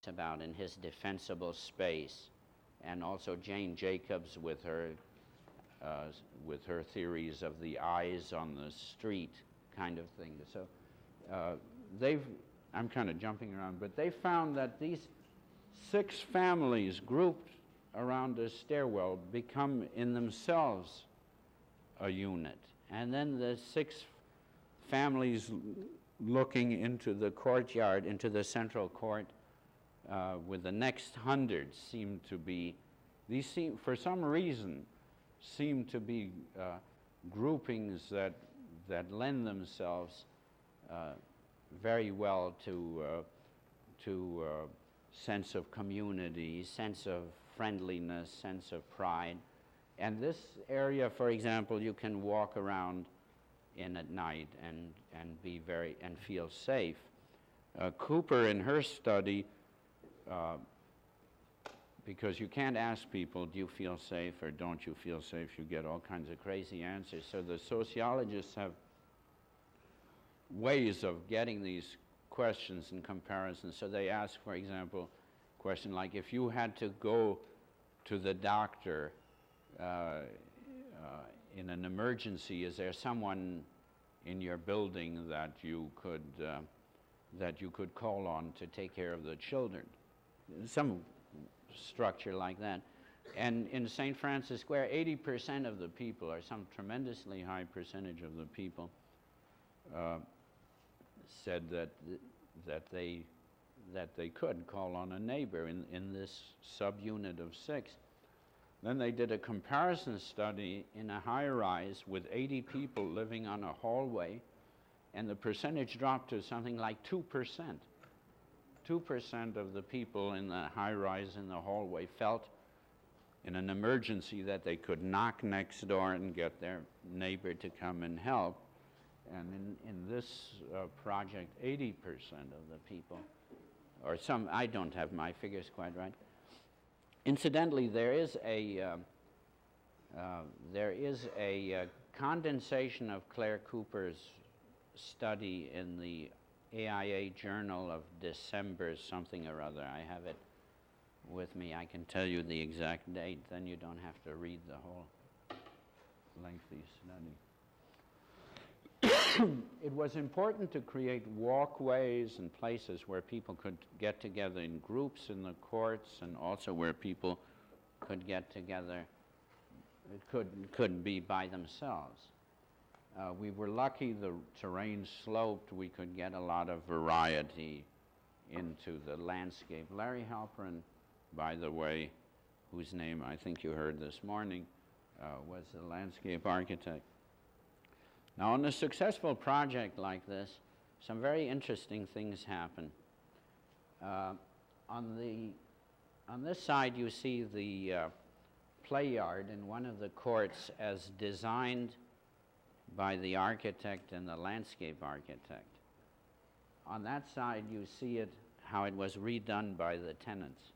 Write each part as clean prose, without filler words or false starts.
about in his defensible space, and also Jane Jacobs with her theories of the eyes on the street kind of thing. So I'm kind of jumping around, but they found that these 6 families grouped around a stairwell become in themselves a unit. And then the 6 families looking into the courtyard, into the central court, with the next 100 seem to be, for some reason, seem to be groupings that lend themselves very well to sense of community, sense of friendliness, sense of pride. And this area, for example, you can walk around in at night and feel safe. Cooper, in her study, because you can't ask people, do you feel safe or don't you feel safe? You get all kinds of crazy answers. So the sociologists have ways of getting these questions and comparisons. So they ask, for example, a question like, if you had to go to the doctor in an emergency, is there someone in your building that you could call on to take care of the children? Some structure like that. And in St. Francis Square, 80% of the people, or some tremendously high percentage of the people, said that they could call on a neighbor in this subunit of 6. Then they did a comparison study in a high-rise with 80 people living on a hallway, and the percentage dropped to something like 2%. 2% of the people in the high-rise in the hallway felt in an emergency that they could knock next door and get their neighbor to come and help. And in this project, 80% of the people, or some, I don't have my figures quite right. Incidentally, there is a condensation of Claire Cooper's study in the AIA Journal of December something or other. I have it with me. I can tell you the exact date, then you don't have to read the whole lengthy study. It was important to create walkways and places where people could get together in groups in the courts, and also where people could get together, could be by themselves. We were lucky the terrain sloped. We could get a lot of variety into the landscape. Larry Halperin, by the way, whose name I think you heard this morning, was a landscape architect. Now, on a successful project like this, some very interesting things happen. On this side, you see the play yard in one of the courts as designed by the architect and the landscape architect. On that side, you see it, how it was redone by the tenants.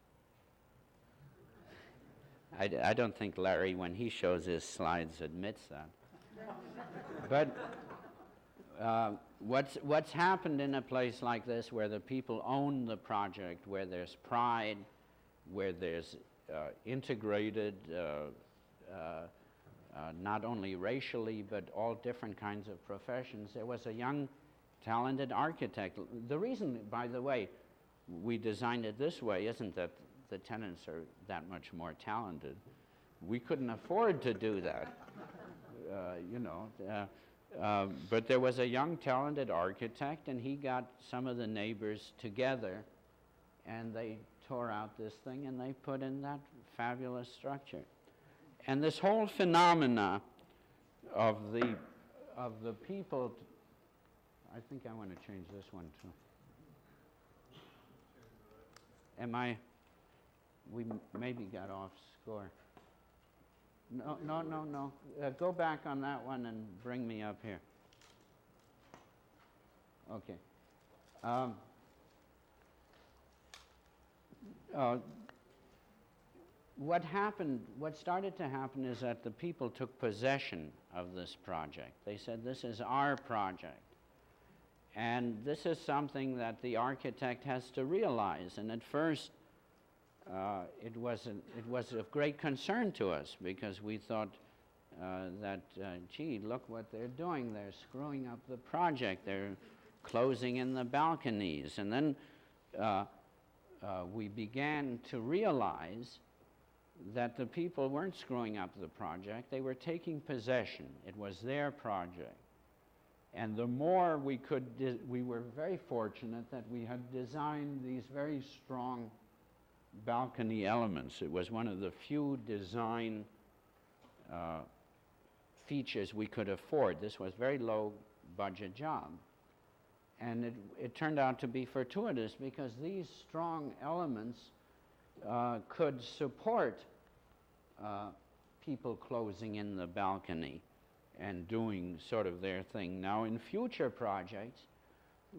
I don't think Larry, when he shows his slides, admits that. But what's happened in a place like this, where the people own the project, where there's pride, where there's integrated, not only racially, but all different kinds of professions. There was a young, talented architect. The reason, by the way, we designed it this way isn't that the tenants are that much more talented. We couldn't afford to do that. But there was a young, talented architect, and he got some of the neighbors together, and they tore out this thing, and they put in that fabulous structure. And this whole phenomena of the people, I think I want to change this one too. We maybe got off score. No. Go back on that one and bring me up here. Okay. What started to happen is that the people took possession of this project. They said, this is our project. And this is something that the architect has to realize. And at first, it was of great concern to us because we thought gee, look what they're doing. They're screwing up the project. They're closing in the balconies. And then we began to realize that the people weren't screwing up the project. They were taking possession. It was their project. And the more we could, we were very fortunate that we had designed these very strong balcony elements. It was one of the few design features we could afford. This was a very low budget job. And it turned out to be fortuitous because these strong elements could support people closing in the balcony and doing sort of their thing. Now, in future projects,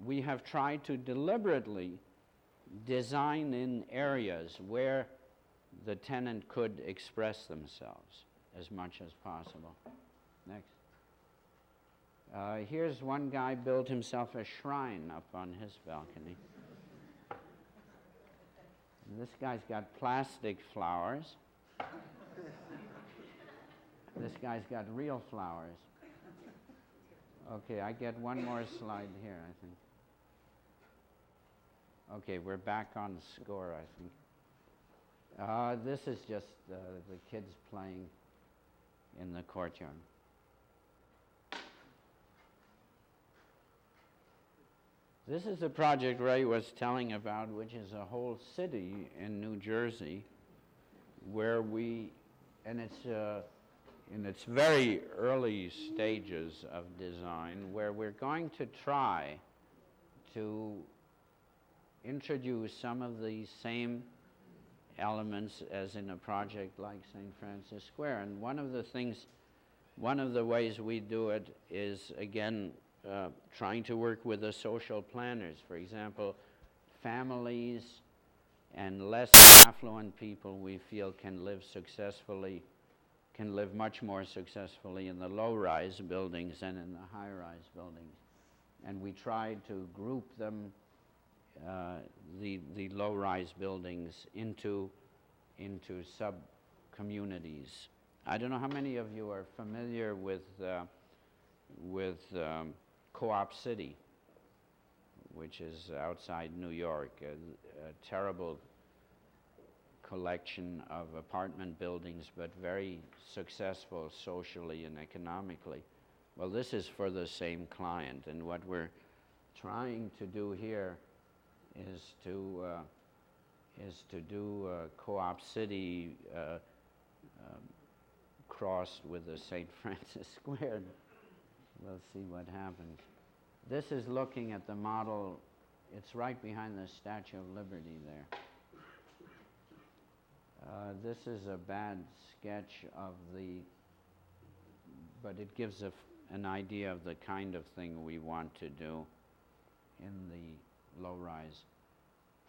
we have tried to deliberately design in areas where the tenant could express themselves as much as possible. Next. Here's one guy built himself a shrine up on his balcony. This guy's got plastic flowers. This guy's got real flowers. Okay, I get one more slide here, I think. Okay, we're back on score, I think. This is just the kids playing in the courtyard. This is the project Ray was telling about, which is a whole city in New Jersey, where and it's in its very early stages of design, where we're going to try to introduce some of the same elements as in a project like St. Francis Square. And one of the ways we do it is, again, trying to work with the social planners. For example, families and less affluent people we feel can live much more successfully in the low-rise buildings than in the high-rise buildings. And we tried to group them, the low-rise buildings, into sub-communities. I don't know how many of you are familiar with Co-op City, which is outside New York, a terrible collection of apartment buildings, but very successful socially and economically. Well, this is for the same client, and what we're trying to do here is to do Co-op City crossed with the St. Francis Square. We'll see what happens. This is looking at the model. It's right behind the Statue of Liberty there. This is a bad sketch of but it gives an idea of the kind of thing we want to do in the low-rise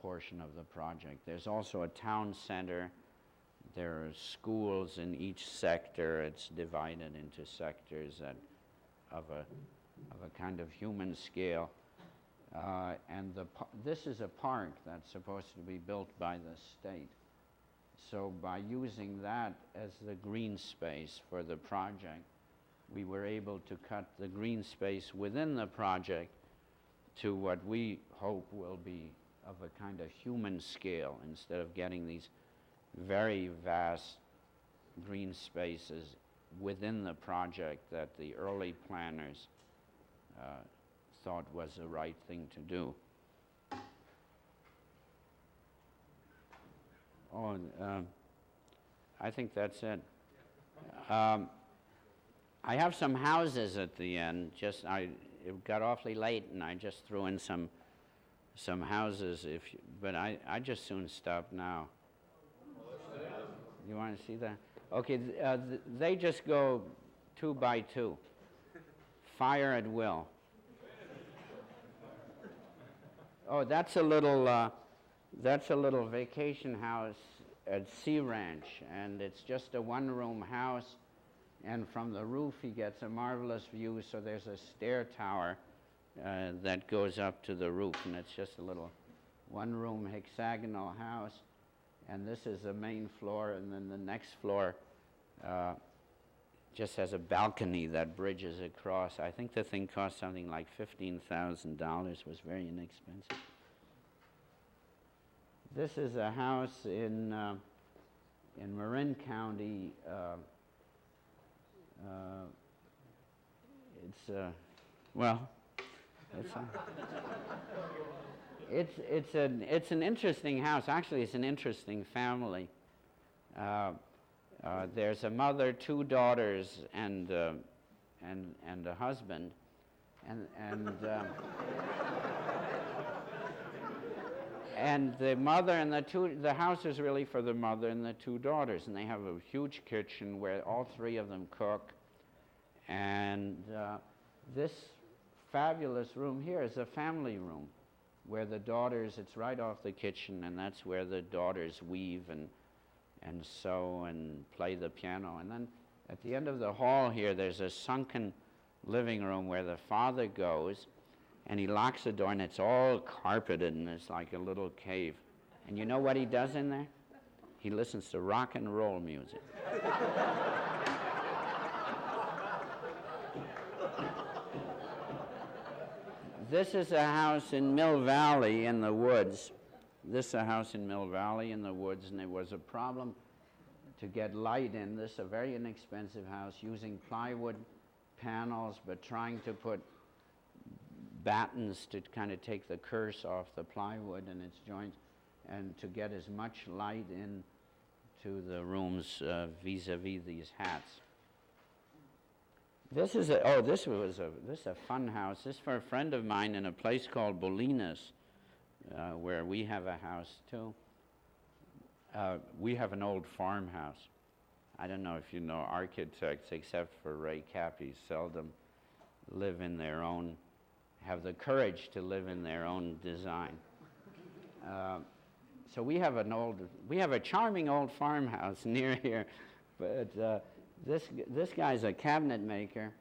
portion of the project. There's also a town center. There are schools in each sector. It's divided into sectors of a kind of human scale. And this is a park that's supposed to be built by the state. So by using that as the green space for the project, we were able to cut the green space within the project to what we hope will be of a kind of human scale, instead of getting these very vast green spaces within the project that the early planners thought was the right thing to do. Oh, I think that's it. I have some houses at the end. It got awfully late, and I just threw in some houses. But I just soon stop now. You want to see that? Okay, they just go 2 by 2. Fire at will. Oh, that's a little vacation house at Sea Ranch, and it's just a one-room house, and from the roof he gets a marvelous view. So there's a stair tower that goes up to the roof, and it's just a little one-room hexagonal house. And this is the main floor, and then the next floor just has a balcony that bridges across. I think the thing cost something like $15,000, was very inexpensive. This is a house in Marin County. It's an interesting house. Actually, it's an interesting family. There's a mother, two daughters, and a husband, and the mother and the house is really for the mother and the two daughters, and they have a huge kitchen where all three of them cook. And this fabulous room here is a family room where the daughters, it's right off the kitchen, and that's where the daughters weave and sew and play the piano. And then at the end of the hall here, there's a sunken living room where the father goes, and he locks the door, and it's all carpeted, and it's like a little cave. And you know what he does in there? He listens to rock and roll music. This is a house in Mill Valley in the woods. This is a house in Mill Valley in the woods, and it was a problem to get light in. This is a very inexpensive house using plywood panels, but trying to put battens to kind of take the curse off the plywood and its joints, and to get as much light in to the rooms vis-a-vis these hats. This is this is a fun house. This is for a friend of mine in a place called Bolinas, where we have a house too. We have an old farmhouse. I don't know if you know architects, except for Ray Cappy, seldom have the courage to live in their own design. So we have a charming old farmhouse near here, but this guy's a cabinet maker,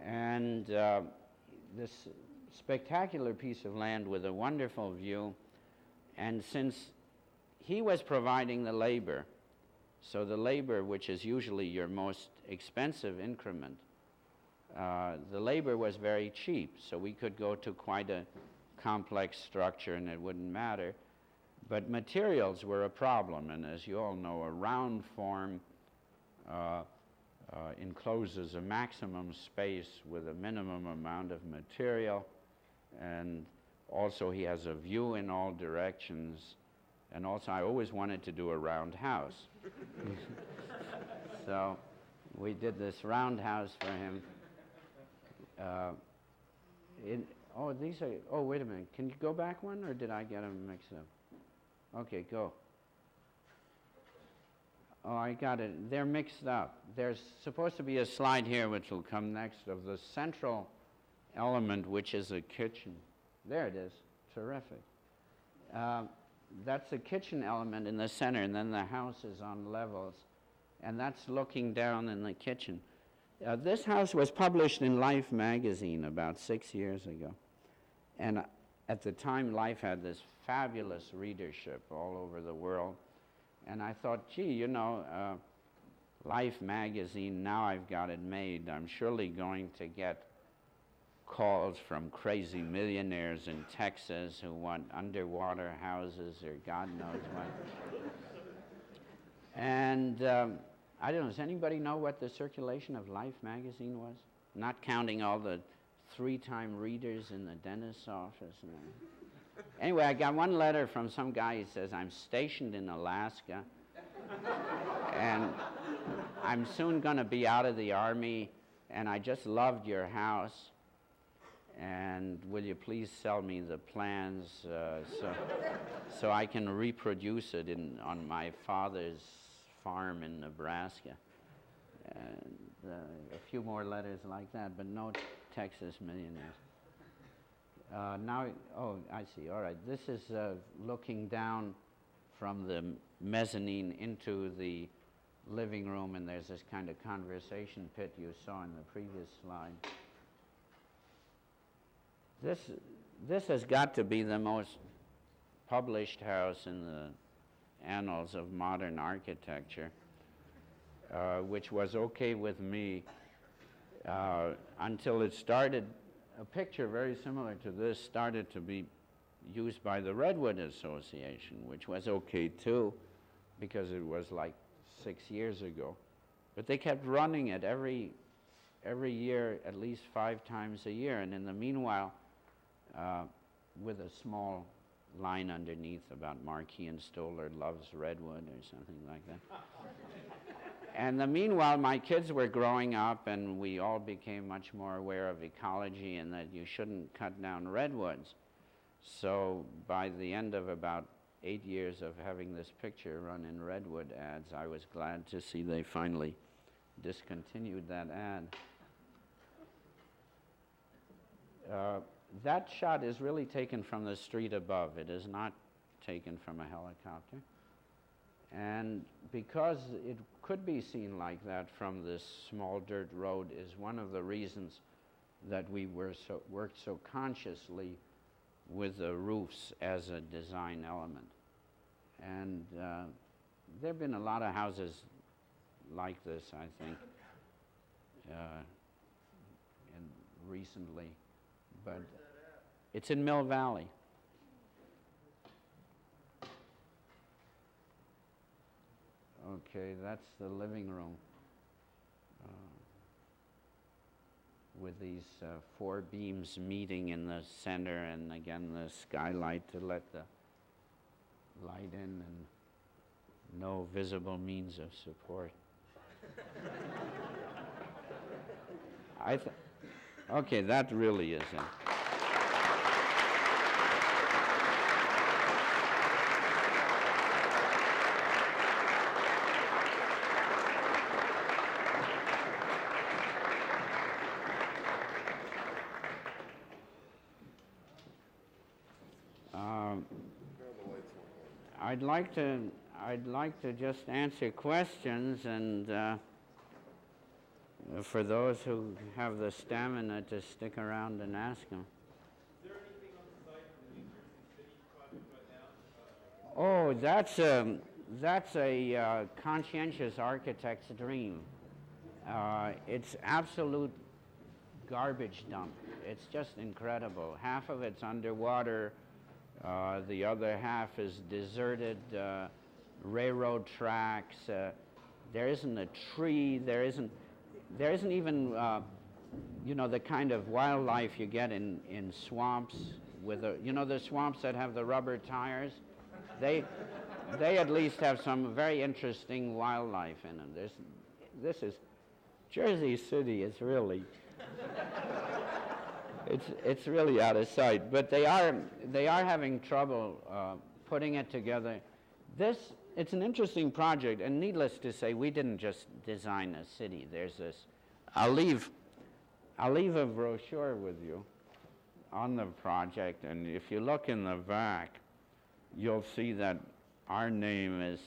and this spectacular piece of land with a wonderful view. And since he was providing the labor, so the labor, which is usually your most expensive increment, the labor was very cheap, so we could go to quite a complex structure and it wouldn't matter. But materials were a problem, and as you all know, a round form encloses a maximum space with a minimum amount of material, and also he has a view in all directions, and also I always wanted to do a round house. So we did this round house for him. Wait a minute, can you go back one, or did I get them mixed up? Okay, go. Oh, I got it. They're mixed up. There's supposed to be a slide here, which will come next, of the central element, which is a kitchen. There it is. Terrific. That's the kitchen element in the center, and then the house is on levels, and that's looking down in the kitchen. This house was published in Life magazine about 6 years ago, and at the time, Life had this fabulous readership all over the world. And I thought, gee, Life magazine, now I've got it made, I'm surely going to get calls from crazy millionaires in Texas who want underwater houses or God knows what. And I don't know, does anybody know what the circulation of Life magazine was? Not counting all the 3-time readers in the dentist's office. Anyway, I got one letter from some guy who says, I'm stationed in Alaska, and I'm soon going to be out of the Army, and I just loved your house, and will you please sell me the plans so I can reproduce it on my father's farm in Nebraska. And a few more letters like that, but no Texas millionaires. I see. All right. This is looking down from the mezzanine into the living room, and there's this kind of conversation pit you saw in the previous slide. This, this has got to be the most published house in the annals of modern architecture, which was okay with me until it started. A picture very similar to this started to be used by the Redwood Association, which was okay too, because it was like 6 years ago. But they kept running it every year, at least 5 times a year, and in the meanwhile, with a small line underneath about Marquis and Stoller loves Redwood or something like that. And the meanwhile, my kids were growing up, and we all became much more aware of ecology and that you shouldn't cut down redwoods. So by the end of about 8 years of having this picture run in redwood ads, I was glad to see they finally discontinued that ad. That shot is really taken from the street above. It is not taken from a helicopter. And because it could be seen like that from this small dirt road is one of the reasons that we worked so consciously with the roofs as a design element. And there have been a lot of houses like this, I think, recently. But it's in Mill Valley. Okay, that's the living room with these 4 beams meeting in the center, and again the skylight to let the light in, and no visible means of support. Okay, that really is it. I'd like to just answer questions, and for those who have the stamina to stick around and ask them. Is there anything on the site for the New Jersey City project right now? Oh, that's a conscientious architect's dream. It's absolute garbage dump. It's just incredible. Half of it's underwater. The other half is deserted railroad tracks. There isn't a tree. There isn't even, the kind of wildlife you get in swamps with the swamps that have the rubber tires. They at least have some very interesting wildlife in them. This is Jersey City is really. It's really out of sight, but they are having trouble putting it together. It's an interesting project, and needless to say, we didn't just design a city. There's this. I'll leave a brochure with you on the project, and if you look in the back, you'll see that our name is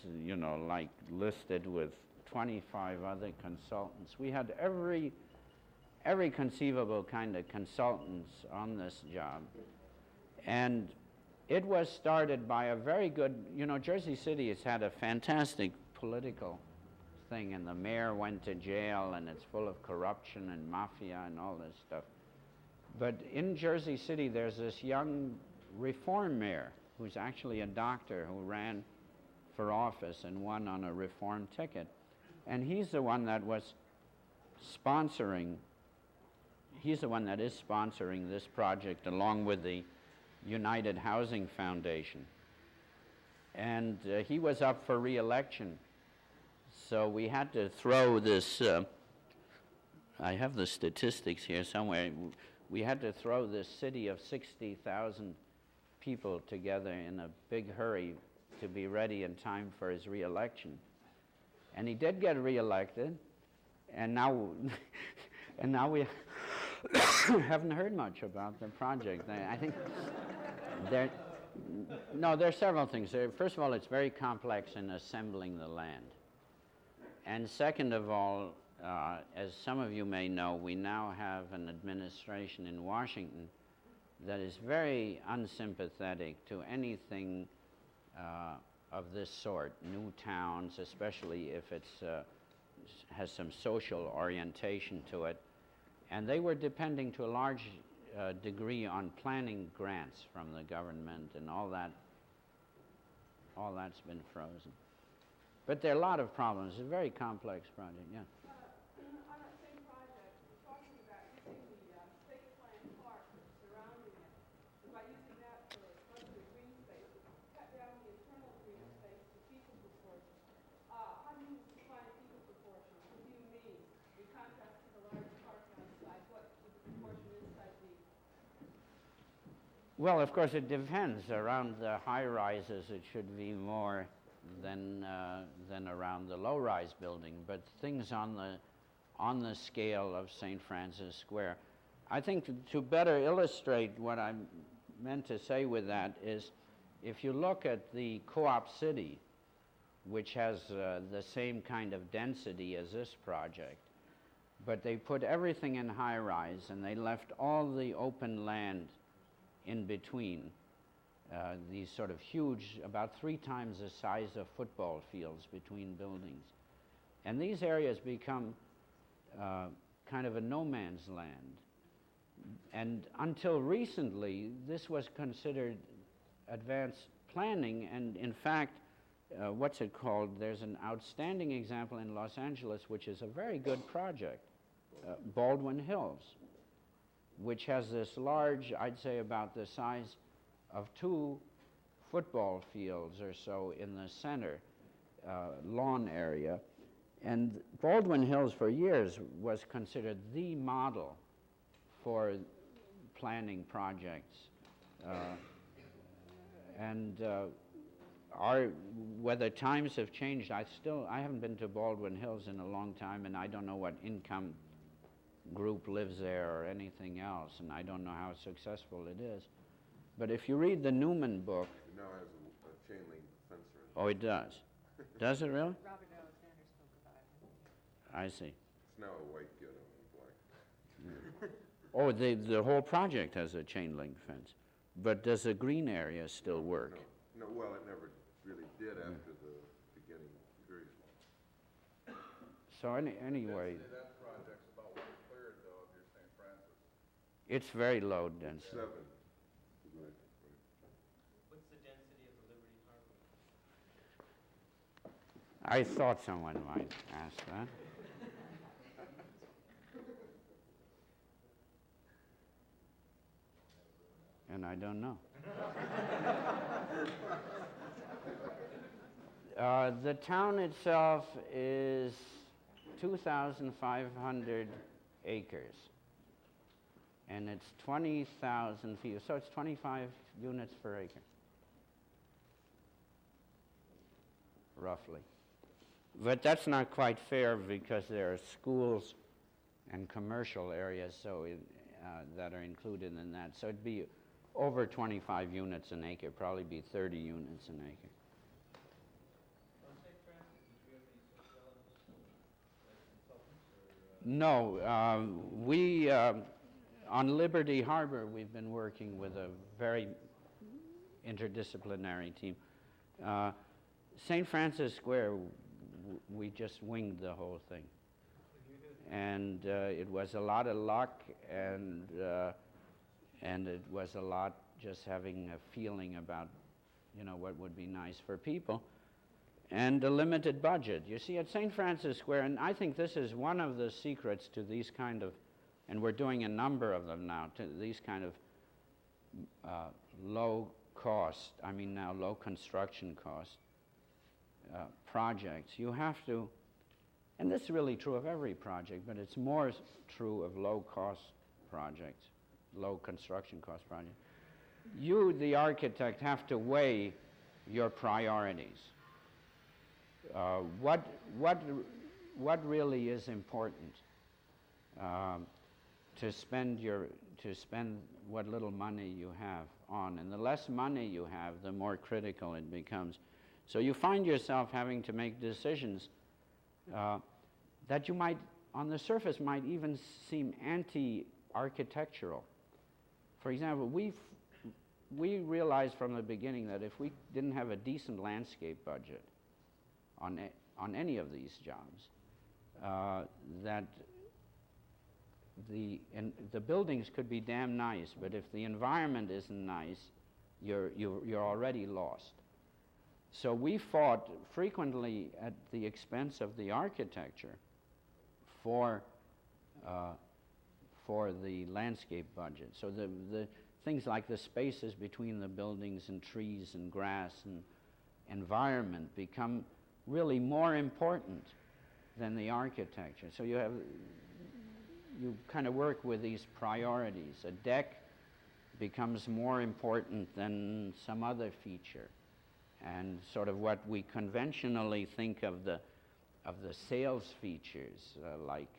like listed with 25 other consultants. We had every conceivable kind of consultants on this job. And it was started by a very good, Jersey City has had a fantastic political thing, and the mayor went to jail, and it's full of corruption and mafia and all this stuff. But in Jersey City, there's this young reform mayor who's actually a doctor who ran for office and won on a reform ticket. And he's the one that was sponsoring He's the one that is sponsoring this project along with the United Housing Foundation. And he was up for re-election. So we had to throw this, I have the statistics here somewhere. We had to throw this city of 60,000 people together in a big hurry to be ready in time for his re-election. And he did get re-elected, and now we haven't heard much about the project. I think there are several things. First of all, it's very complex in assembling the land. And second of all, as some of you may know, we now have an administration in Washington that is very unsympathetic to anything of this sort, new towns, especially if it's has some social orientation to it. And they were depending to a large degree on planning grants from the government, and all that's been frozen. But there are a lot of problems. It's a very complex project, yeah. On that same project, we're talking about using the state plan park surrounding it, and by using that for mostly green space, cut down the internal green space to fecal proportion. How do you define fecal proportion? What do you mean? In contrast to the large park outside, what would the proportion inside be? Well, of course, it depends. Around the high rises, it should be more than around the low-rise building. But things on the scale of St. Francis Square, I think to better illustrate what I meant to say with that is, if you look at the Co-op City, which has the same kind of density as this project, but they put everything in high-rise and they left all the open land in between, these sort of huge, about 3 times the size of football fields between buildings. And these areas become kind of a no man's land. And until recently, this was considered advanced planning, and in fact, what's it called? There's an outstanding example in Los Angeles, which is a very good project, Baldwin Hills, which has this large, I'd say about the size of 2 football fields or so in the center, lawn area. And Baldwin Hills for years was considered the model for planning projects. Whether times have changed, I haven't been to Baldwin Hills in a long time, and I don't know what income group lives there or anything else, and I don't know how successful it is. But if you read the Newman book... It now has a chain link fence around it. Oh, it does? Does it really? Robert Alexander spoke about it. I see. It's now a white ghetto in black. Oh, the whole project has a chain link fence. But does the green area still work? No, well, it never really did after the beginning period. So anyway... That project's about 1/3, though, of your St. Francis. It's very low density. 7. What's the density of the Liberty Harbor? I thought someone might ask that. And I don't know. The town itself is 2,500 acres. And it's 20,000 feet, so it's 25 units per acre, roughly. But that's not quite fair because there are schools and commercial areas that are included in that. So it'd be over 25 units an acre, probably be 30 units an acre. On St. Francis, did you have any sociologists, like consultants, or? No, we, on Liberty Harbor, we've been working with a very interdisciplinary team. St. Francis Square, we just winged the whole thing. And it was a lot of luck, and it was a lot just having a feeling about, what would be nice for people, and a limited budget. You see, at St. Francis Square, and I think this is one of the secrets to these kind of, and we're doing a number of them now, to these kind of low construction cost projects. You have to, and this is really true of every project, but it's more true of low cost projects, low construction cost projects. You, the architect, have to weigh your priorities. What really is important to spend what little money you have on, and the less money you have, the more critical it becomes. So you find yourself having to make decisions that you might, on the surface, might even seem anti-architectural. for example, we realized from the beginning that if we didn't have a decent landscape budget on any of these jobs, that the buildings could be damn nice, but if the environment isn't nice, you're already lost. So we fought frequently at the expense of the architecture for the landscape budget. So the things like the spaces between the buildings and trees and grass and environment become really more important than the architecture. So you kind of work with these priorities. A deck becomes more important than some other feature. And sort of what we conventionally think of the sales features, like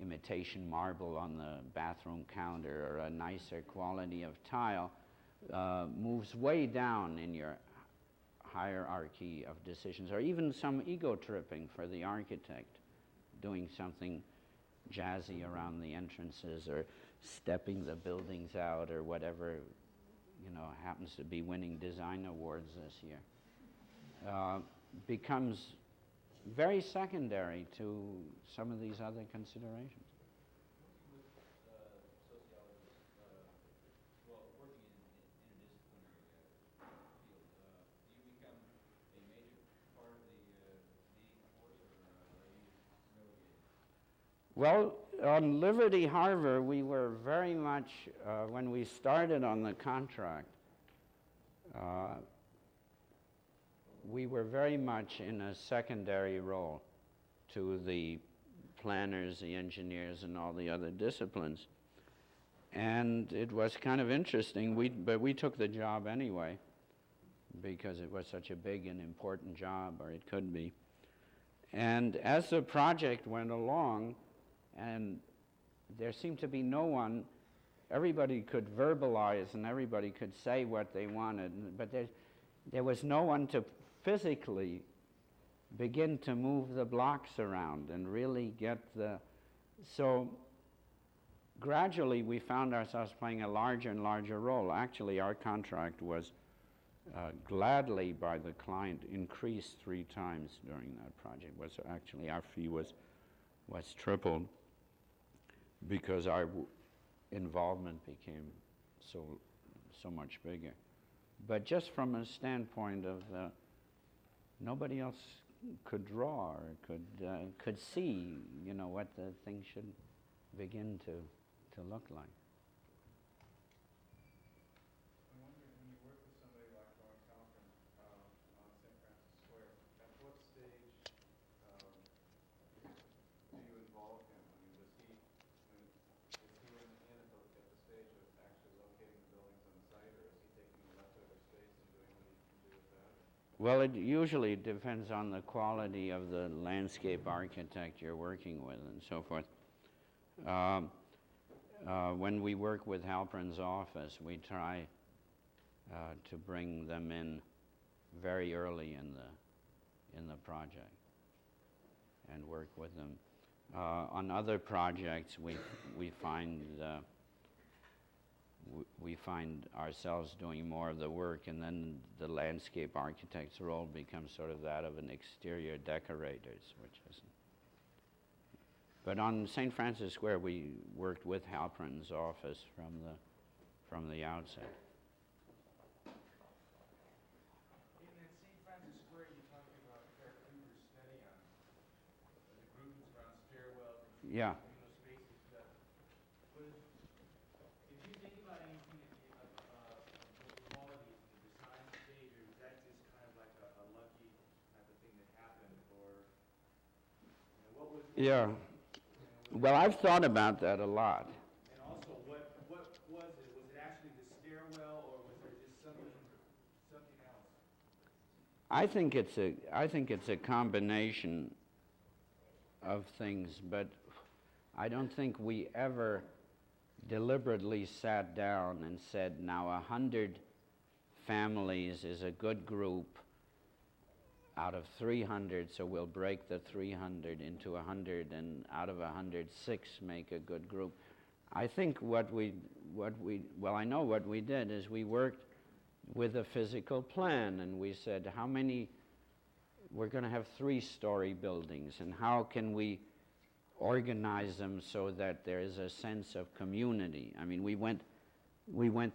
imitation marble on the bathroom counter or a nicer quality of tile, moves way down in your hierarchy of decisions, or even some ego tripping for the architect, doing something jazzy around the entrances or stepping the buildings out or whatever, happens to be winning design awards this year, becomes very secondary to some of these other considerations. Working with sociologists, working in interdisciplinary field, do you become a major part of the leading force, or are you relegated? Well, on Liberty Harbor, we were very much, when we started on the contract, we were very much in a secondary role to the planners, the engineers, and all the other disciplines. And it was kind of interesting, but we took the job anyway, because it was such a big and important job, or it could be. And as the project went along, and there seemed to be no one, everybody could verbalize and everybody could say what they wanted, but there was no one to physically begin to move the blocks around and really get so gradually we found ourselves playing a larger and larger role. Actually, our contract was gladly by the client increased 3 times during that project. Actually, our fee was tripled because our involvement became so much bigger. But just from a standpoint of nobody else could draw or could see, what the thing should begin to look like. I'm wondering, when you work with somebody like Marin County on St. Francis Square, at what stage do you involve him? I mean, is he at the stage of actually locating the buildings on the site, or is he taking the leftover space and doing what he can do with that? Well, it usually depends on the quality of the landscape architect you're working with and so forth. When we work with Halpern's office, we try to bring them in very early in the project and work with them. On other projects, we find ourselves doing more of the work, and then the landscape architect's role becomes sort of that of an exterior decorators, which isn't. But on St. Francis Square, we worked with Halpern's office from the outset. In that St. Francis Square, you're talking about Eric Cooper's study on the groupings around stairwells and Yeah. spaces. If you think about anything of quality in the design stage, or was that just kind of like a lucky type of thing that happened, or what was? Yeah. Well, I've thought about that a lot. And also, what was it? Was it actually the stairwell, or was there just something else? I think it's a combination of things, but I don't think we ever deliberately sat down and said, now 100 families is a good group out of 300, so we'll break the 300 into 100, and out of 100, 6 make a good group. I think well, I know what we did is we worked with a physical plan, and we said how many, we're going to have 3-story buildings, and how can we organize them so that there is a sense of community. I mean, we went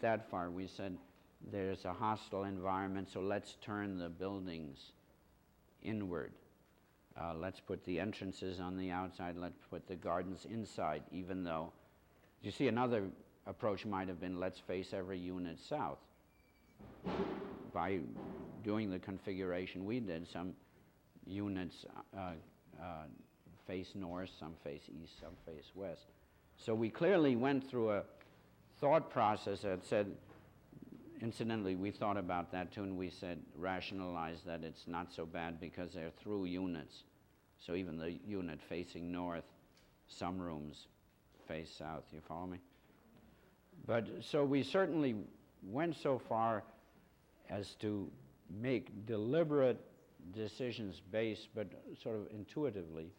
that far. We said there's a hostile environment, so let's turn the buildings inward. Let's put the entrances on the outside, let's put the gardens inside, even though, you see, another approach might have been let's face every unit south. By doing the configuration we did, some units face north, some face east, some face west. So we clearly went through a thought process that said, incidentally, we thought about that too, and we said, rationalize that it's not so bad because they're through units. So even the unit facing north, some rooms face south. You follow me? But so we certainly went so far as to make deliberate decisions based, but sort of intuitively,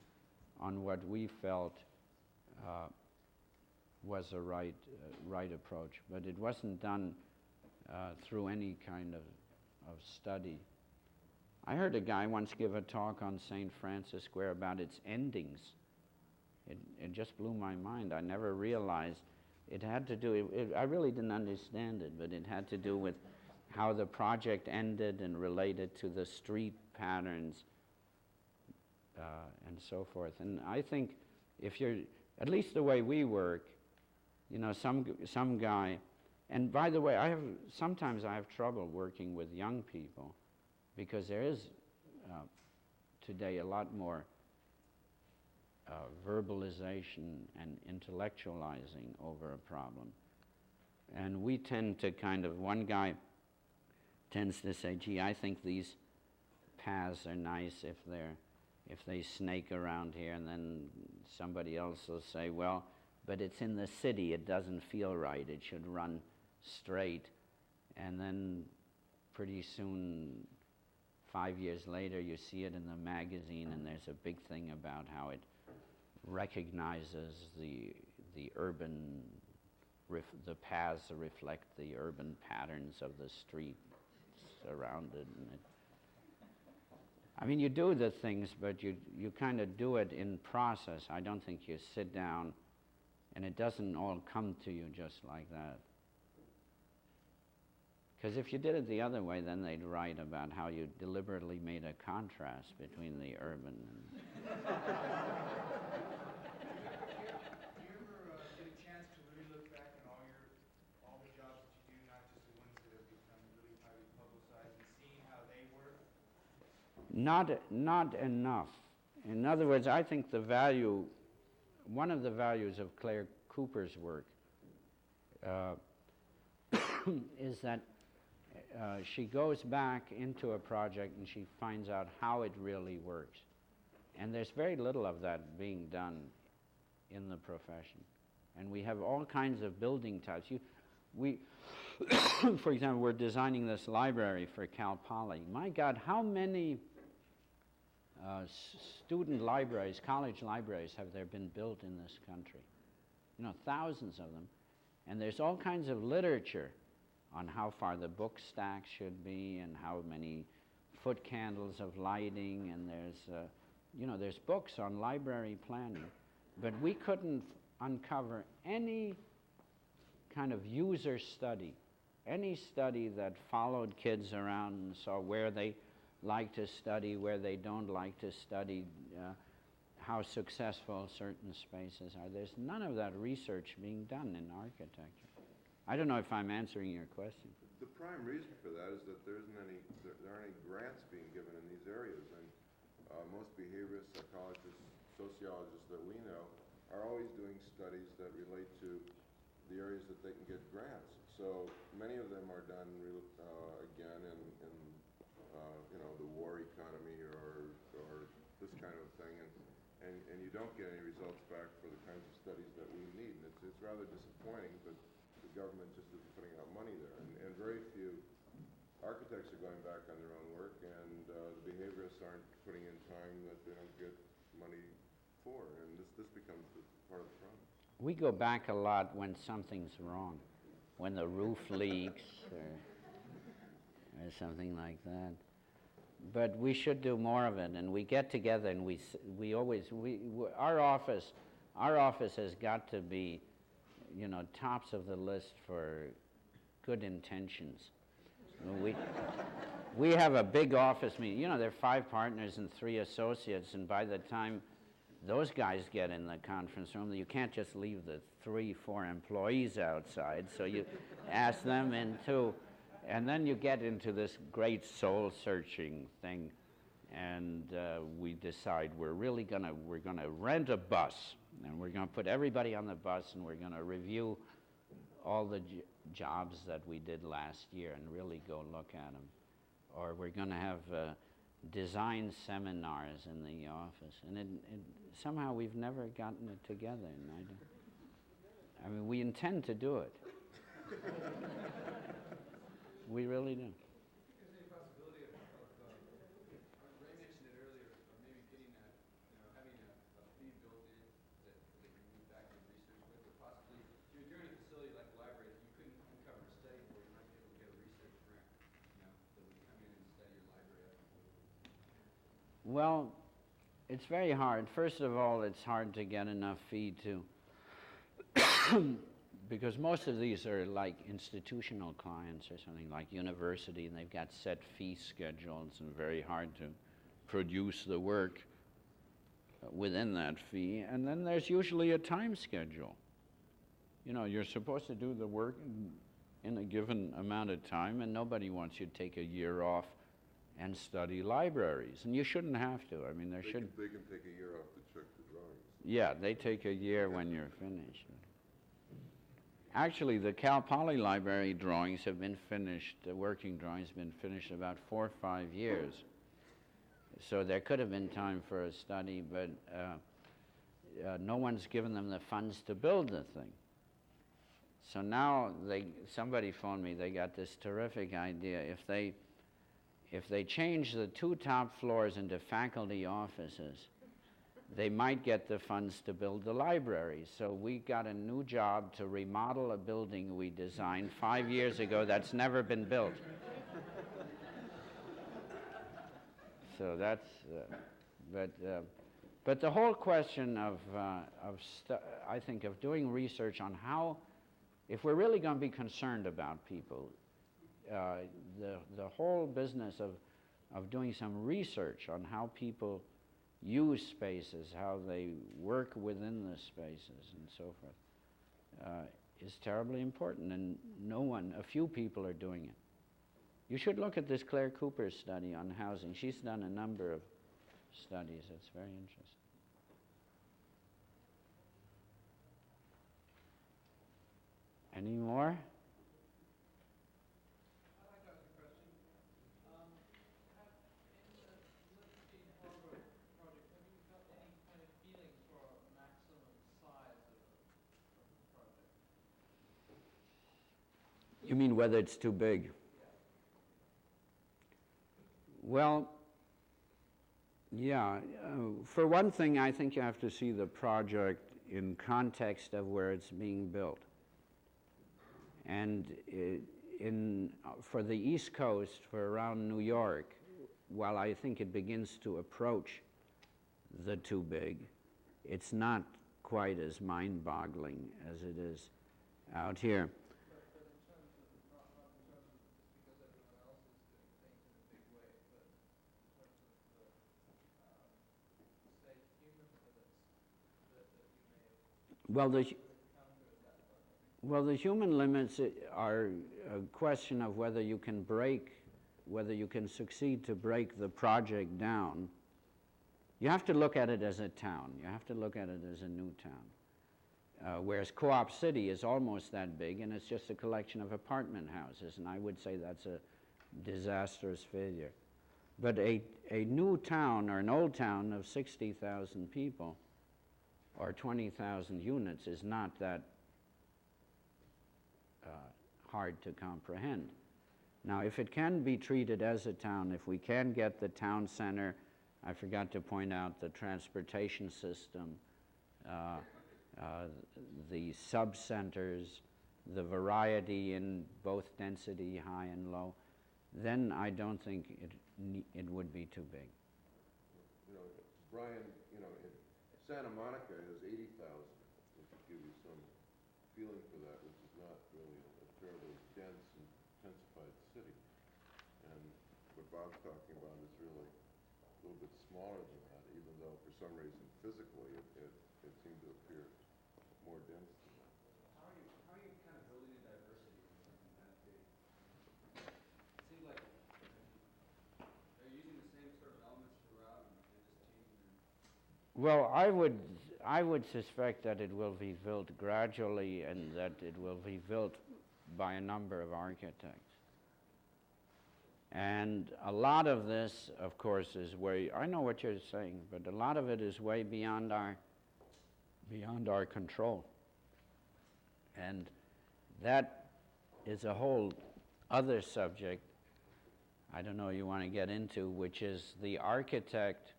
on what we felt was a right approach. But it wasn't done through any kind of study. I heard a guy once give a talk on St. Francis Square about its endings. It just blew my mind. I never realized it had to do, I really didn't understand it, but it had to do with how the project ended and related to the street patterns and so forth. And I think if you're, at least the way we work, you know, some guy, and by the way, sometimes I have trouble working with young people because there is today a lot more verbalization and intellectualizing over a problem. And we tend to kind of, one guy tends to say, gee, I think these paths are nice if they snake around here, and then somebody else will say, well, but it's in the city, it doesn't feel right, it should run straight. And then pretty soon, 5 years later, you see it in the magazine, and there's a big thing about how it recognizes the urban, the paths that reflect the urban patterns of the street surrounded. And I mean, you do the things, but you kind of do it in process. I don't think you sit down and it doesn't all come to you just like that. Because if you did it the other way, then they'd write about how you deliberately made a contrast between the urban and... Do you ever get a chance to really look back on all the jobs that you do, not just the ones that have become really highly publicized, and seeing how they work? Not enough. In other words, I think one of the values of Claire Cooper's work is that she goes back into a project and she finds out how it really works. And there's very little of that being done in the profession. And we have all kinds of building types. For example, we're designing this library for Cal Poly. My God, how many student libraries, college libraries have there been built in this country? You know, thousands of them. And there's all kinds of literature on how far the book stack should be and how many foot candles of lighting, and there's books on library planning. But we couldn't uncover any kind of user study, any study that followed kids around and saw where they like to study, where they don't like to study, how successful certain spaces are. There's none of that research being done in architecture. I don't know if I'm answering your question. The prime reason for that is that there aren't any grants being given in these areas, and most behaviorists, psychologists, sociologists that we know are always doing studies that relate to the areas that they can get grants. So many of them are done again in the war economy or this kind of thing, and you don't get any results back for the kinds of studies that we need. And it's rather disappointing, but the government just isn't putting out money there, and very few architects are going back on their own work, and the behaviorists aren't putting in time that they don't get money for, and this becomes part of the problem. We go back a lot when something's wrong, when the roof leaks or something like that. But we should do more of it, and we get together and our office has got to be, you know, tops of the list for good intentions. We have a big office meeting. You know, there are 5 partners and 3 associates, and by the time those guys get in the conference room, you can't just leave the 3, 4 employees outside, so you ask them in too. And then you get into this great soul-searching thing, and we decide we're gonna rent a bus, and we're gonna put everybody on the bus, and we're gonna review all the jobs that we did last year and really go look at them. Or we're gonna have design seminars in the office, and somehow we've never gotten it together. And I mean, we intend to do it. We really do. Is there any possibility of Ray mentioned it earlier, of maybe getting that, you know, having a fee built in that you move back to research with, or possibly, if you're doing a facility like a library that you couldn't uncover a study for, you might be able to get a research grant, you know, that would come in and study your library up. Well, it's very hard. First of all, it's hard to get enough fee to because most of these are like institutional clients or something like university, and they've got set fee schedules and very hard to produce the work within that fee. And then there's usually a time schedule. You know, you're supposed to do the work in a given amount of time, and nobody wants you to take a year off and study libraries. And you shouldn't have to. I mean, They can take a year off to check the drawings. Yeah, they take a year when you're finished. Actually, the Cal Poly Library drawings have been finished, the working drawings have been finished about 4 or 5 years. So there could have been time for a study, but no one's given them the funds to build the thing. So now somebody phoned me, they got this terrific idea. If they change the 2 top floors into faculty offices, they might get the funds to build the library. So we got a new job to remodel a building we designed 5 years ago that's never been built. So that's, but the whole question I think of doing research on how, if we're really going to be concerned about people, the whole business of doing some research on how people use spaces, how they work within the spaces and so forth, is terribly important, and a few people are doing it. You should look at this Claire Cooper's study on housing. She's done a number of studies. It's very interesting. Any more? You mean whether it's too big? Well, yeah. For one thing, I think you have to see the project in context of where it's being built. And for the East Coast, for around New York, while I think it begins to approach the too big, it's not quite as mind-boggling as it is out here. Well, the human limits are a question of whether you can succeed to break the project down. You have to look at it as a town. You have to look at it as a new town. Whereas Co-op City is almost that big, and it's just a collection of apartment houses, and I would say that's a disastrous failure. But a new town or an old town of 60,000 people or 20,000 units is not that hard to comprehend. Now, if it can be treated as a town, if we can get the town center, I forgot to point out the transportation system, the sub-centers, the variety in both density, high and low, then I don't think it would be too big. You know, Brian, you know, in Santa Monica has 80,000, which would give you some feeling for that, which is not really a terribly dense and intensified city. And what Bob's talking about is really a little bit smaller than that, even though for some reason physically it seemed to appear more dense than that. How are you kind of building a diversity in that big? It seems like, are you using the same sort of elements throughout and just changing them? Well, I would suspect that it will be built gradually and that it will be built by a number of architects. And a lot of this, of course, is way, I know what you're saying, but a lot of it is way beyond our control. And that is a whole other subject, I don't know you want to get into, which is the architect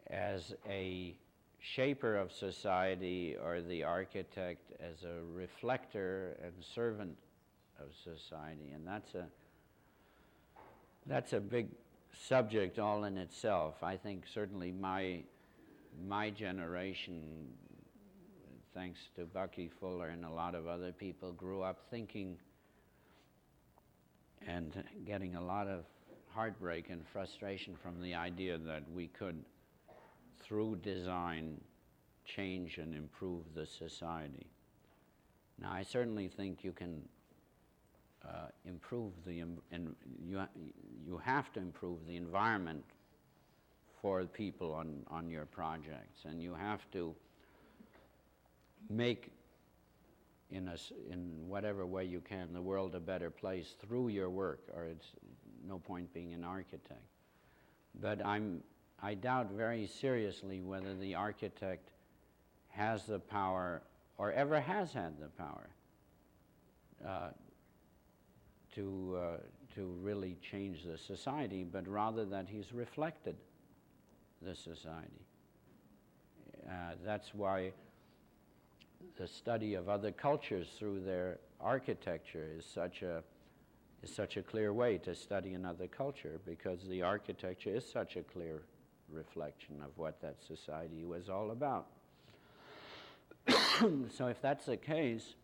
as a shaper of society or the architect as a reflector and servant of society. And that's a big subject all in itself. I think certainly my generation, thanks to Bucky Fuller and a lot of other people, grew up thinking and getting a lot of heartbreak and frustration from the idea that we could, through design, change and improve the society. Now, I certainly think you can improve and you have to improve the environment for people on your projects, and you have to make in whatever way you can the world a better place through your work, or it's no point being an architect. But I doubt very seriously whether the architect has the power or ever has had the power to really change the society, but rather that he's reflected the society. That's why the study of other cultures through their architecture is such a clear way to study another culture, because the architecture is such a clear reflection of what that society was all about. So if that's the case,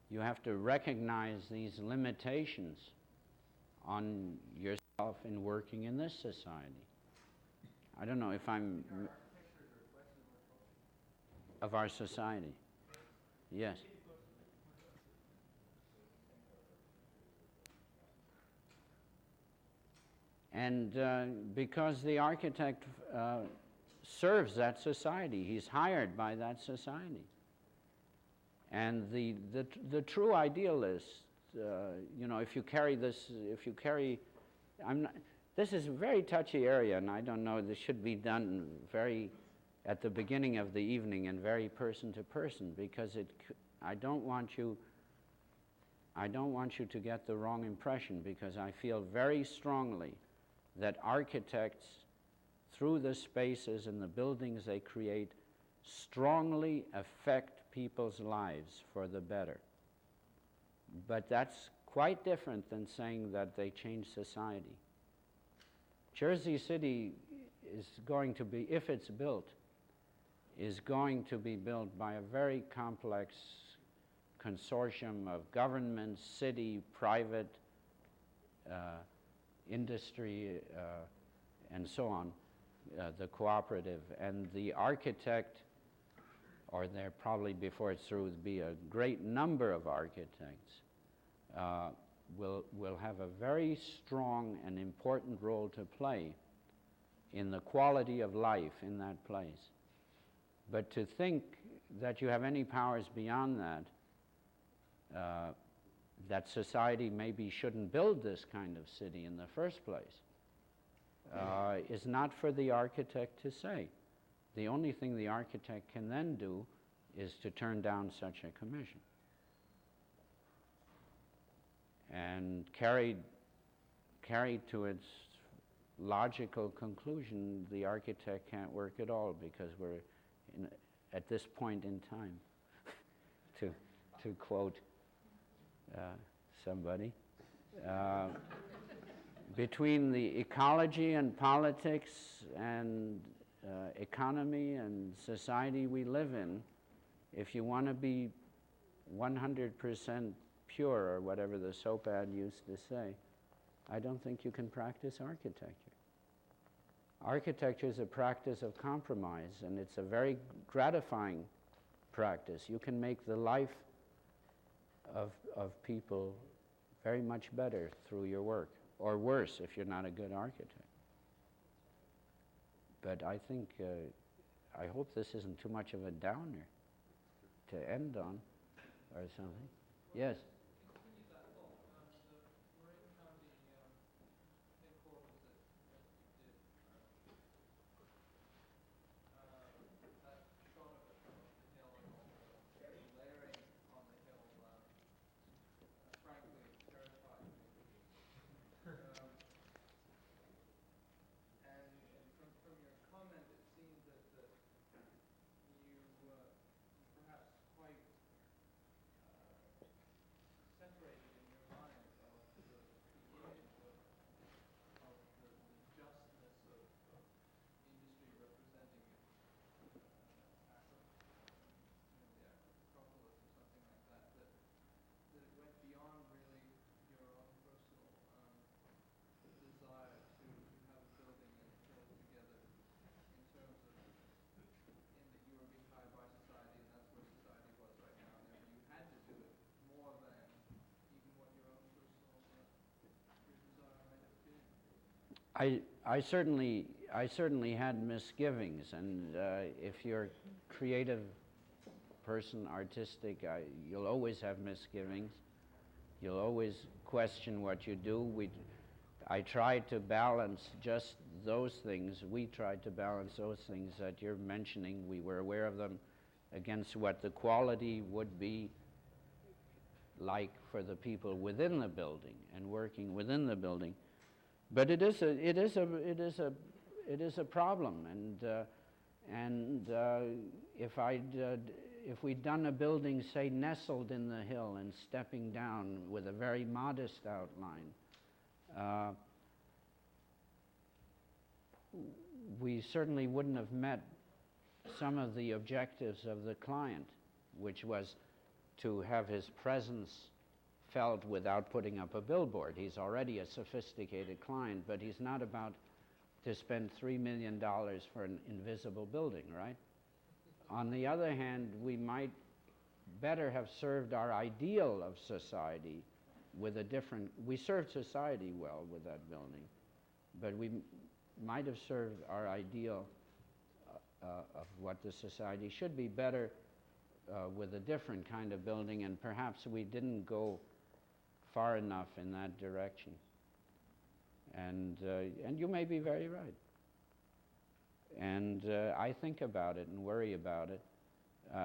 you have to recognize these limitations on yourself in working in this society. I don't know if I'm... Of our society. Yes. And because the architect serves that society, he's hired by that society. And the true idealist, you know, if you carry, this is a very touchy area, and I don't know, this should be done very at the beginning of the evening and very person to person, because I don't want you to get the wrong impression, because I feel very strongly that architects, through the spaces and the buildings they create, strongly affect people's lives for the better. But that's quite different than saying that they change society. Jersey City is going to be, if it's built, is going to be built by a very complex consortium of government, city, private, industry, and so on, the cooperative. And the architect, or there probably before it's through would be a great number of architects, will have a very strong and important role to play in the quality of life in that place. But to think that you have any powers beyond that, that society maybe shouldn't build this kind of city in the first place, is not for the architect to say. The only thing the architect can then do is to turn down such a commission. And carried to its logical conclusion, the architect can't work at all, because we're at this point in time, to quote somebody. Between the ecology and politics and economy and society we live in, if you want to be 100% pure, or whatever the soap ad used to say, I don't think you can practice architecture. Architecture is a practice of compromise, and it's a very gratifying practice. You can make the life of people very much better through your work, or worse if you're not a good architect. But I think, I hope this isn't too much of a downer to end on, or something. Yes? Continue that thought. The Marin County headquarters that you did, that shot of it from the hill and all the layering on the hill, frankly, terrified me. And from your comment, it seemed that you perhaps quite separated in your mind of the image of the justness of industry representing the Acropolis or something like that, that it went beyond really your own personal desire to have a building and put it together in terms of, in that you were being hired by society and that's where society was right now, and therefore you had to do it more than even what your own personal your desire might have been. I certainly had misgivings, and if you're a creative person, artistic, you'll always have misgivings. You'll always question what you do. I tried to balance just those things. We tried to balance those things that you're mentioning. We were aware of them against what the quality would be like for the people within the building and working within the building. But it is a problem, and if we'd done a building, say, nestled in the hill and stepping down with a very modest outline, we certainly wouldn't have met some of the objectives of the client, which was to have his presence felt without putting up a billboard. He's already a sophisticated client, but he's not about to spend $3 million for an invisible building, right? On the other hand, we might better have served our ideal of society with a different, we served society well with that building, but we might have served our ideal of what the society should be better with a different kind of building, and perhaps we didn't go far enough in that direction. And you may be very right. And I think about it and worry about it.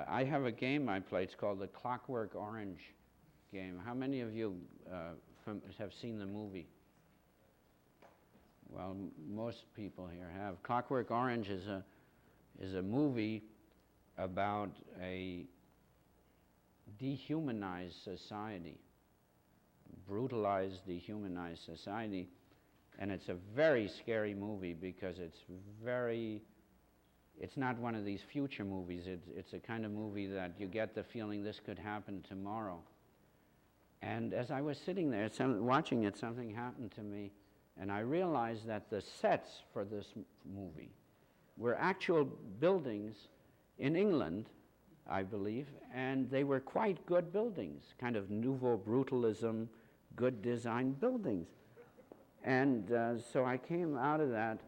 I have a game I play. It's called the Clockwork Orange game. How many of you have seen the movie? Well, most people here have. Clockwork Orange is a movie about a dehumanized society, brutalized, dehumanized society. And it's a very scary movie because it's not one of these future movies. It's a kind of movie that you get the feeling this could happen tomorrow. And as I was sitting there watching it, something happened to me, and I realized that the sets for this movie were actual buildings in England, I believe, and they were quite good buildings, kind of nouveau brutalism, good design buildings. And so I came out of that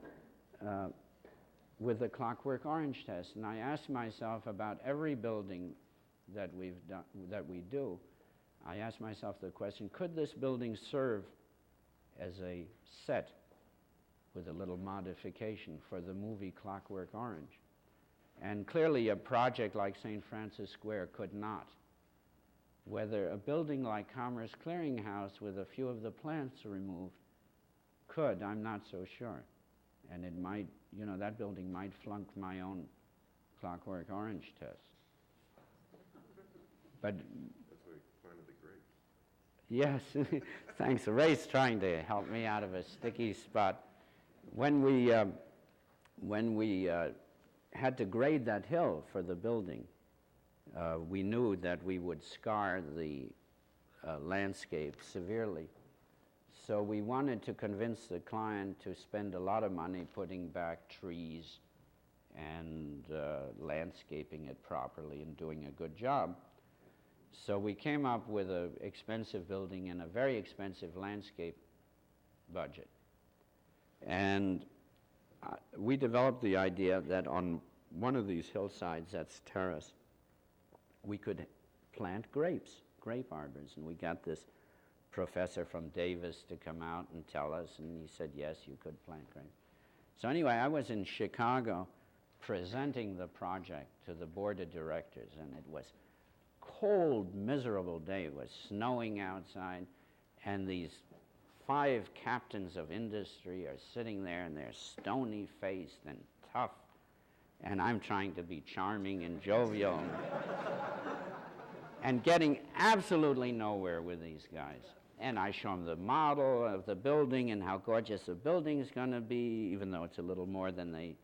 with the Clockwork Orange Test, and I asked myself about every building that we do. I asked myself the question, could this building serve as a set with a little modification for the movie Clockwork Orange? And clearly a project like St. Francis Square could not. Whether a building like Commerce Clearinghouse with a few of the plants removed could, I'm not so sure. And it might, that building might flunk my own Clockwork Orange Test. But That's where you planted the grapes. yes, thanks. Ray's trying to help me out of a sticky spot. When we had to grade that hill for the building, we knew that we would scar the landscape severely. So we wanted to convince the client to spend a lot of money putting back trees and landscaping it properly and doing a good job. So we came up with an expensive building and a very expensive landscape budget. And we developed the idea that on one of these hillsides that's terrace, we could plant grapes, grape arbors. And we got this professor from Davis to come out and tell us, and he said, yes, you could plant grapes. So anyway, I was in Chicago presenting the project to the board of directors, and it was cold, miserable day. It was snowing outside, and these 5 captains of industry are sitting there, and they're stony-faced and tough, and I'm trying to be charming and jovial and getting absolutely nowhere with these guys. And I show them the model of the building and how gorgeous the building's going to be, even though it's a little more than they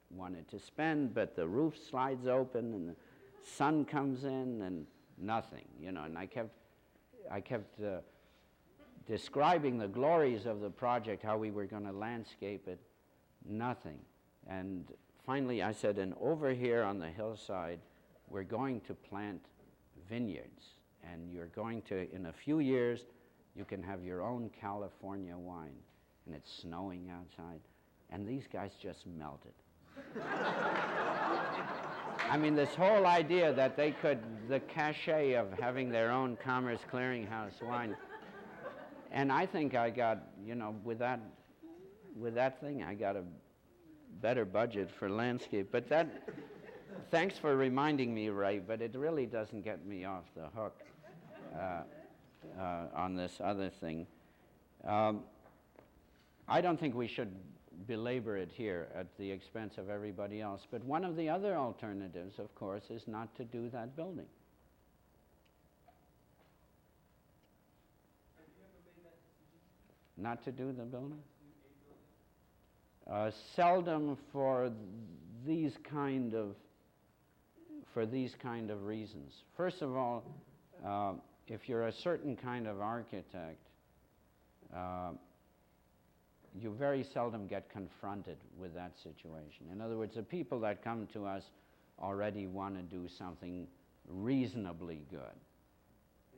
wanted to spend, but the roof slides open and the sun comes in and nothing, you know. And I kept describing the glories of the project, how we were going to landscape it, nothing. And finally I said, and over here on the hillside, we're going to plant vineyards, and you're going to, in a few years, you can have your own California wine. And it's snowing outside, and these guys just melted. I mean, this whole idea that they could, the cachet of having their own Commerce Clearinghouse wine. And I think I got, you know, with that thing, I got a better budget for landscape. But that, thanks for reminding me, Ray, but it really doesn't get me off the hook on this other thing. I don't think we should belabor it here at the expense of everybody else, but one of the other alternatives, of course, is not to do that building. Have you ever made that decision? Not to do the building? Seldom for these kind of reasons. First of all, if you're a certain kind of architect, you very seldom get confronted with that situation. In other words, the people that come to us already want to do something reasonably good,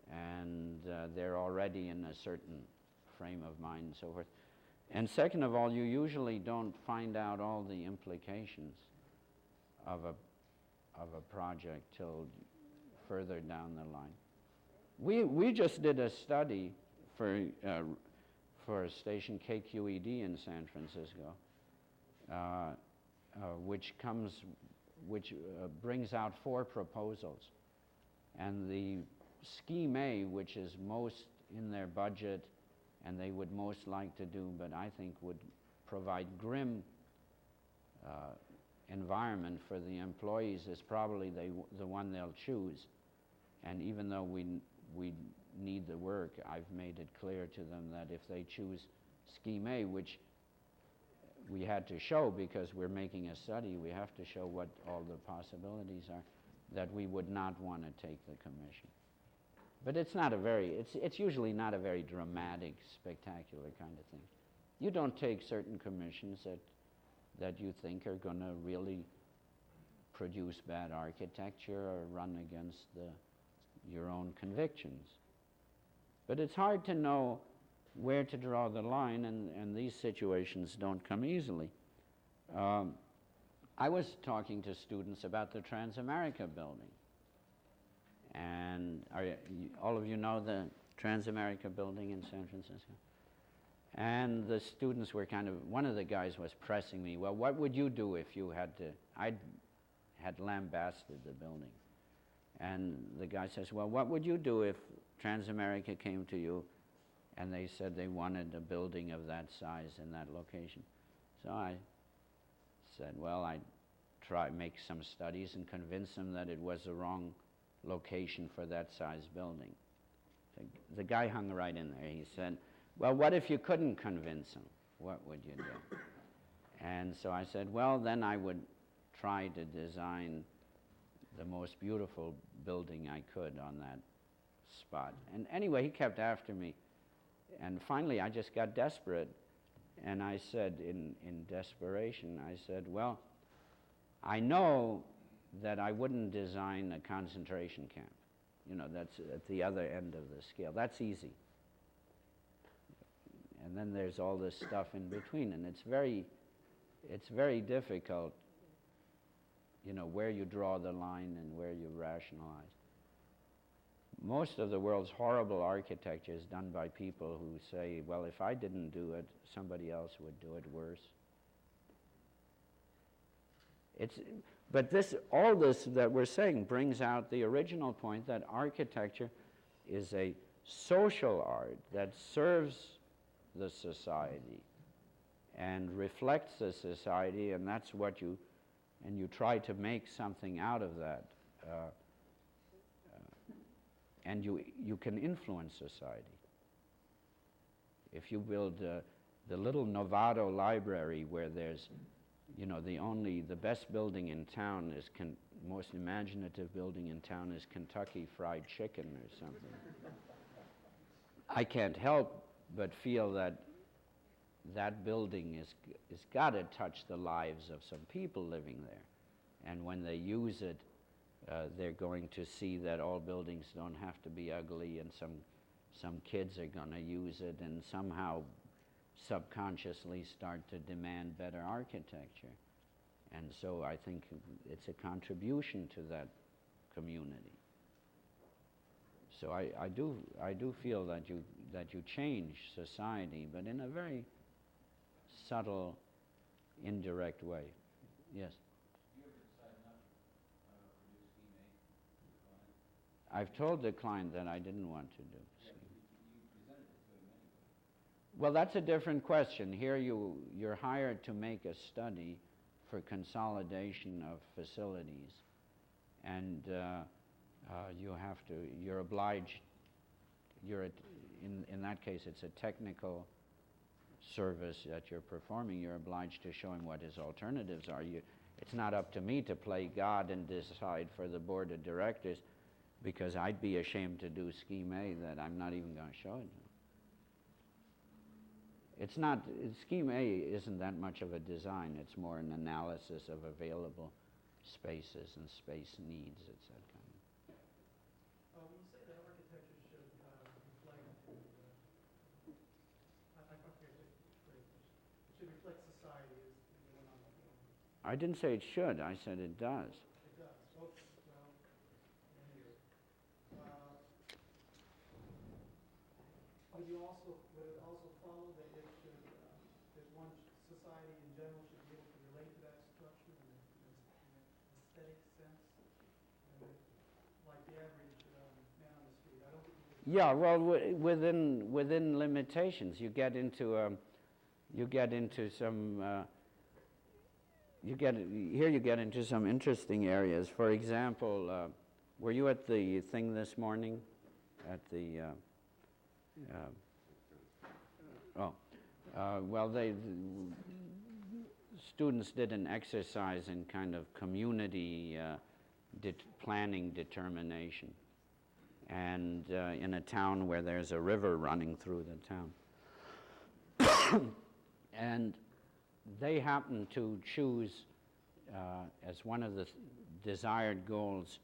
and they're already in a certain frame of mind and so forth. And second of all, you usually don't find out all the implications of a project till further down the line. We just did a study for station KQED in San Francisco, which brings out 4 proposals, and the Scheme A, which is most in their budget and they would most like to do, but I think would provide grim environment for the employees, is probably the one they'll choose. And even though we need the work, I've made it clear to them that if they choose Scheme A, which we had to show because we're making a study, we have to show what all the possibilities are, that we would not want to take the commission. But it's not it's usually not a very dramatic, spectacular kind of thing. You don't take certain commissions that you think are going to really produce bad architecture or run against your own convictions. But it's hard to know where to draw the line, and these situations don't come easily. I was talking to students about the Transamerica building. And all of you know the Transamerica building in San Francisco? And the students were one of the guys was pressing me, well, what would you do if you had to, I had lambasted the building. And the guy says, well, what would you do if Transamerica came to you and they said they wanted a building of that size in that location? So I said, well, I'd make some studies and convince him that it was the wrong location for that size building. The guy hung right in there. He said, well, what if you couldn't convince him? What would you do? And so I said, well, then I would try to design the most beautiful building I could on that spot. And anyway, he kept after me. And finally, I just got desperate. And I said, in desperation, I said, well, I know that I wouldn't design a concentration camp. You know, that's at the other end of the scale. That's easy. And then there's all this stuff in between, and it's very difficult, you know, where you draw the line and where you rationalize. Most of the world's horrible architecture is done by people who say, well, if I didn't do it, somebody else would do it worse. But all this that we're saying brings out the original point that architecture is a social art that serves the society and reflects the society, and that's what you try to make something out of that. And you can influence society. If you build the little Novato library where there's, you know, the best building in town is, most imaginative building in town is Kentucky Fried Chicken or something. I can't help but feel that that building is got to touch the lives of some people living there. And when they use it, they're going to see that all buildings don't have to be ugly, and some kids are going to use it and somehow subconsciously start to demand better architecture. And so I think it's a contribution to that community. So I do feel that you change society, but in a very subtle, indirect way. Yes? You ever decide not to produce scheme A? I've told the client that I didn't want to do. Yeah, you presented it to him anyway. Well, that's a different question. Here you're hired to make a study for consolidation of facilities, and you're obliged, in that case it's a technical service that you're performing, you're obliged to show him what his alternatives are. It's not up to me to play God and decide for the board of directors, because I'd be ashamed to do scheme A that I'm not even going to show it to him. It's not, scheme A isn't that much of a design, it's more an analysis of available spaces and space needs, it's that kind of. When you say that architecture should reflect, should reflect society as it went on. I didn't say it should, I said it does. It does. Okay. Well, anyway. Would it also follow that it should, that one society in general should be able to relate to that structure in an aesthetic sense? Like the average man on the street. I don't think you could. Yeah, well, within limitations, you get into some interesting areas. For example, were you at the thing this morning? At the students did an exercise in kind of community planning determination, and in a town where there's a river running through the town. And they happen to choose as one of the desired goals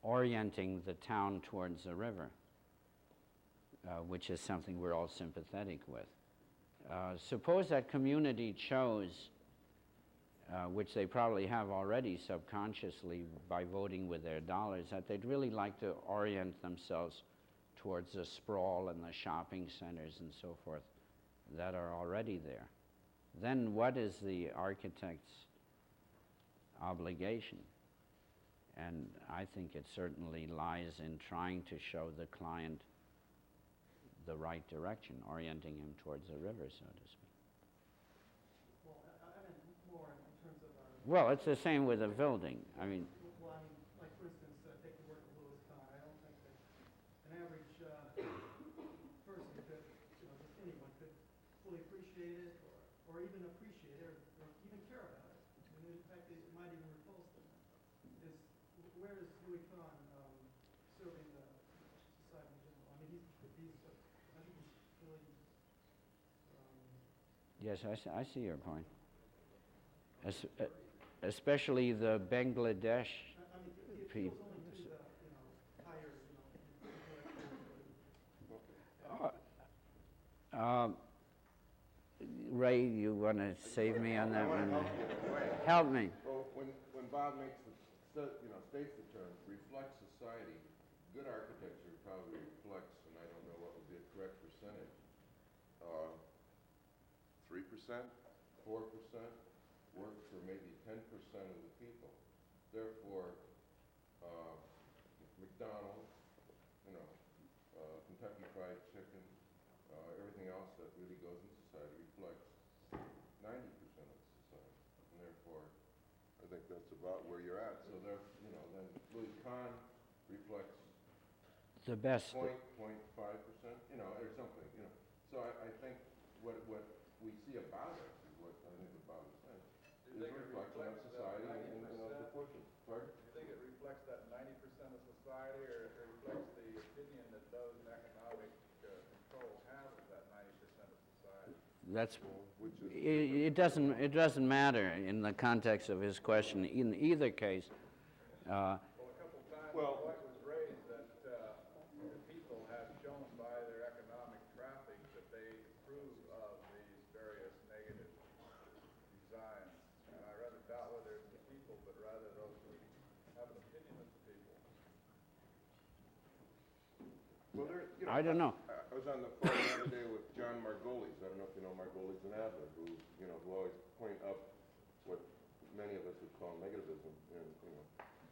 orienting the town towards the river, which is something we're all sympathetic with. Suppose that community chose, which they probably have already subconsciously by voting with their dollars, that they'd really like to orient themselves towards the sprawl and the shopping centers and so forth that are already there. Then what is the architect's obligation? And I think it certainly lies in trying to show the client the right direction, orienting him towards the river, so to speak. Well, I meant more in terms of our Well, it's the same with a building. I mean, Well, I mean, like for instance, take the work of Louis Kahn. I don't think that an average person could, just anyone could fully appreciate it, or even appreciate it, or even care about it. And in fact, it might even repulse them. Where is Louis Kahn serving the society in general? I mean, I think he's really. yes, I see your point. Especially the Bangladesh I mean, it people. goes only to the, higher, intellectual. Ray, you want to save me on that I want one? to help you in a way. Help me. Well, when Bob makes states the term, reflects society, good architecture probably reflects, and I don't know what would be a correct percentage, 3%, 4%, works for maybe 10% of the people. Therefore, McDonald's, Kentucky Fried Chicken, everything else that really goes in society reflects 90% of society. And therefore, I think that's about where you're at. So there, then Louis Kahn reflects The best. 0.5%, or something, So I think what we see about it is what I think about it saying. Do you Is think it reflection of reflects society that in 90%? proportion. Pardon? Do you think it reflects that 90% of society, or it reflects the opinion that those in economic control have of that 90% of society? That's Which is it doesn't matter in the context of his question. In either case, Well, a couple times Well- the point was raised that the people have shown by their economic traffic that they approve of these various negative designs. And I rather doubt whether it's the people, but rather those who have an opinion of the people. Well, I don't know. I was on the phone the other day with John Margolis. I don't know if you know Margolis and Adler, who always point up what many of us would call negativism,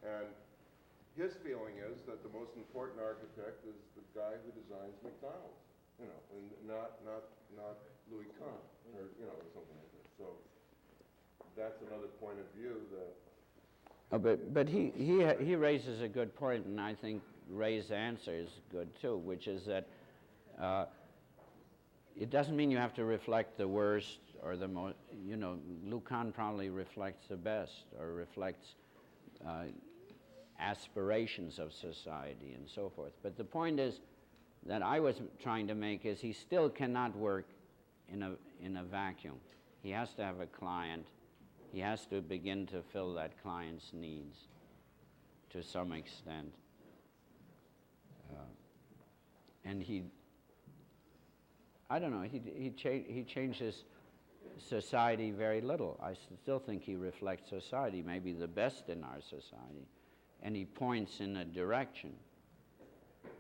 and his feeling is that the most important architect is the guy who designs McDonald's, and not Louis Kahn, or or something like that. So that's another point of view that. But he raises a good point, and I think Ray's answer is good too, which is that it doesn't mean you have to reflect the worst or the most. Lucan probably reflects the best, or reflects aspirations of society and so forth. But the point is that I was trying to make is he still cannot work in a vacuum. He has to have a client. He has to begin to fill that client's needs to some extent. And I don't know, he changes society very little. I still think he reflects society, maybe the best in our society. And he points in a direction.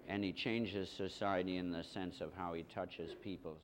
And he changes society in the sense of how he touches people's